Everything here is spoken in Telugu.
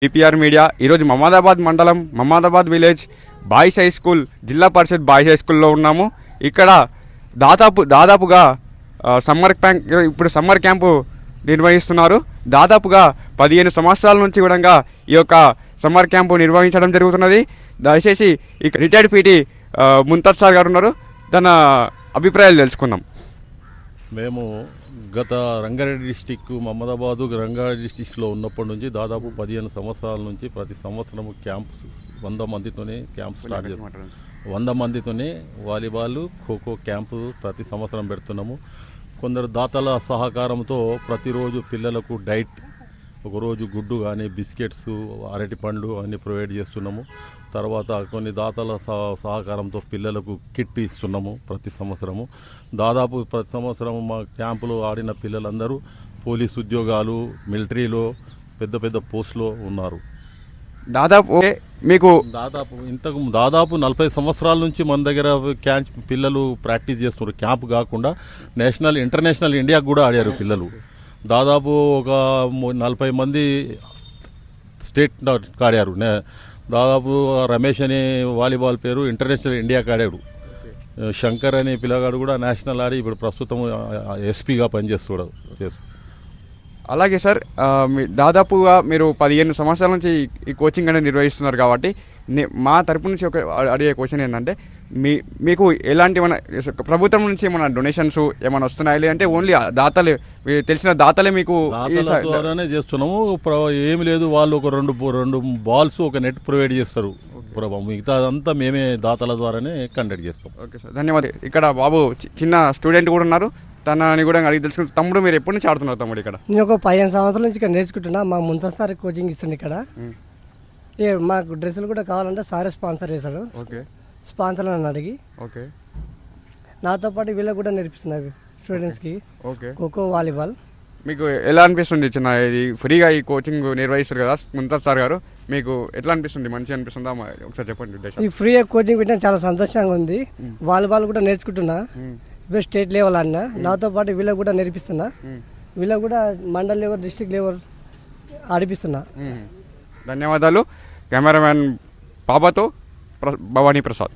పీపీఆర్ మీడియా ఈరోజు మహమ్మదాబాద్ మండలం Mohammadabad village boys high school జిల్లా పరిషత్ బాయ్స్ హై స్కూల్లో ఉన్నాము. ఇక్కడ దాదాపుగా సమ్మర్ క్యాంపు నిర్వహిస్తున్నారు. దాదాపుగా 15 సంవత్సరాల నుంచి కూడా ఈ యొక్క సమ్మర్ క్యాంపు నిర్వహించడం జరుగుతున్నది. దయచేసి ఇక రిటైర్డ్ పీటీ ముంతాజ్ సార్ గారు ఉన్నారు, తన అభిప్రాయాలు తెలుసుకుందాం. మేము గత రంగారెడ్డి డిస్టిక్ మహమ్మదాబాదు రంగారెడ్డి డిస్టిక్లో ఉన్నప్పటి నుంచి దాదాపు 15 సంవత్సరాల నుంచి ప్రతి సంవత్సరం క్యాంప్ 100 మందితోనే క్యాంప్ స్టార్ట్ చేస్తాం. 100 మందితోనే వాలీబాల్ ఖోఖో క్యాంపు ప్రతి సంవత్సరం పెడుతున్నాము. కొందరు దాతల సహకారంతో ప్రతిరోజు పిల్లలకు డైట్, ఒకరోజు గుడ్డు కానీ బిస్కెట్స్, అరటి పండ్లు అన్నీ ప్రొవైడ్ చేస్తున్నాము. తర్వాత కొన్ని దాతల సహకారంతో పిల్లలకు కిట్ ఇస్తున్నాము ప్రతి సంవత్సరము. దాదాపు ప్రతి సంవత్సరం మా క్యాంపులో ఆడిన పిల్లలందరూ పోలీస్ ఉద్యోగాలు, మిలిటరీలో పెద్ద పెద్ద పోస్టులో ఉన్నారు. దాదాపు 40 సంవత్సరాల నుంచి మన దగ్గర పిల్లలు ప్రాక్టీస్ చేస్తున్నారు. క్యాంప్ కాకుండా నేషనల్, ఇంటర్నేషనల్, ఇండియాకు కూడా ఆడారు పిల్లలు. దాదాపు ఒక 40 మంది స్టేట్ ఆడారు. దాదాపు రమేష్ అనే వాలీబాల్ పేరు ఇంటర్నేషనల్ ఇండియాకి ఆడాడు. శంకర్ అనే పిల్లగాడు కూడా నేషనల్ ఆడి ఇప్పుడు ప్రస్తుతం ఎస్పీగా పనిచేస్తున్నాడు. అలాగే సార్, దాదాపుగా మీరు 15 సంవత్సరాల నుంచి ఈ కోచింగ్ అనేది నిర్వహిస్తున్నారు కాబట్టి మా తరపు నుంచి ఒక అడిగే క్వశ్చన్ ఏంటంటే, మీకు ఎలాంటి మన ప్రభుత్వం నుంచి ఏమైనా డొనేషన్స్ ఏమైనా వస్తున్నాయి, లేదంటే ఓన్లీ దాతలే, తెలిసిన దాతలే మీకు ద్వారానే చేస్తున్నాము? ఏమి లేదు, వాళ్ళు ఒక రెండు బాల్స్, ఒక నెట్ ప్రొవైడ్ చేస్తారు. మిగతా అదంతా మేమే దాతల ద్వారానే కండక్ట్ చేస్తాం. ఓకే సార్, ధన్యవాదాలు. ఇక్కడ బాబు చిన్న స్టూడెంట్ కూడా ఉన్నారు, తనని కూడా అడిగి తెలుసుకుంటాం. తమ్ముడు, మీరు ఎప్పటి నుంచి ఆడుతున్నారు తమ్ముడు? ఇక్కడ నేను ఒక 15 సంవత్సరాల నుంచి ఇక్కడ నేర్చుకుంటున్నా. మా ముంతాజ్ సార్ కోచింగ్ ఇస్తుంది ఇక్కడ. మాకు డ్రెస్సులు కూడా కావాలంటే సారే స్పాన్సర్ చేశాడు. ఓకే, స్పాన్సర్ అని అడిగి ఓకే, నాతో పాటు వీళ్ళకి కూడా నేర్పిస్తున్నారు స్టూడెంట్స్కి. Okay, kho kho, volleyball. మీకు ఎలా అనిపిస్తుంది? చిన్న ఇది ఫ్రీగా ఈ కోచింగ్ నిర్వహిస్తారు కదా ముంతాజ్ సార్ గారు, మీకు ఎట్లా అనిపిస్తుంది? మంచిగా అనిపిస్తుందా? ఒకసారి చెప్పండి. ఈ ఫ్రీగా కోచింగ్ పెట్టినా చాలా సంతోషంగా ఉంది. వాలీబాల్ కూడా నేర్చుకుంటున్నా. ఇప్పుడు స్టేట్ లెవెల్ అన్నా, నాతో పాటు వీళ్ళకి కూడా నేర్పిస్తున్నా. వీళ్ళకి కూడా మండల్ లెవెల్, డిస్ట్రిక్ట్ లెవెల్ ఆడిపిస్తున్నా. ధన్యవాదాలు. కెమెరామ్యాన్ బాబాతో భవానీ ప్రసాద్.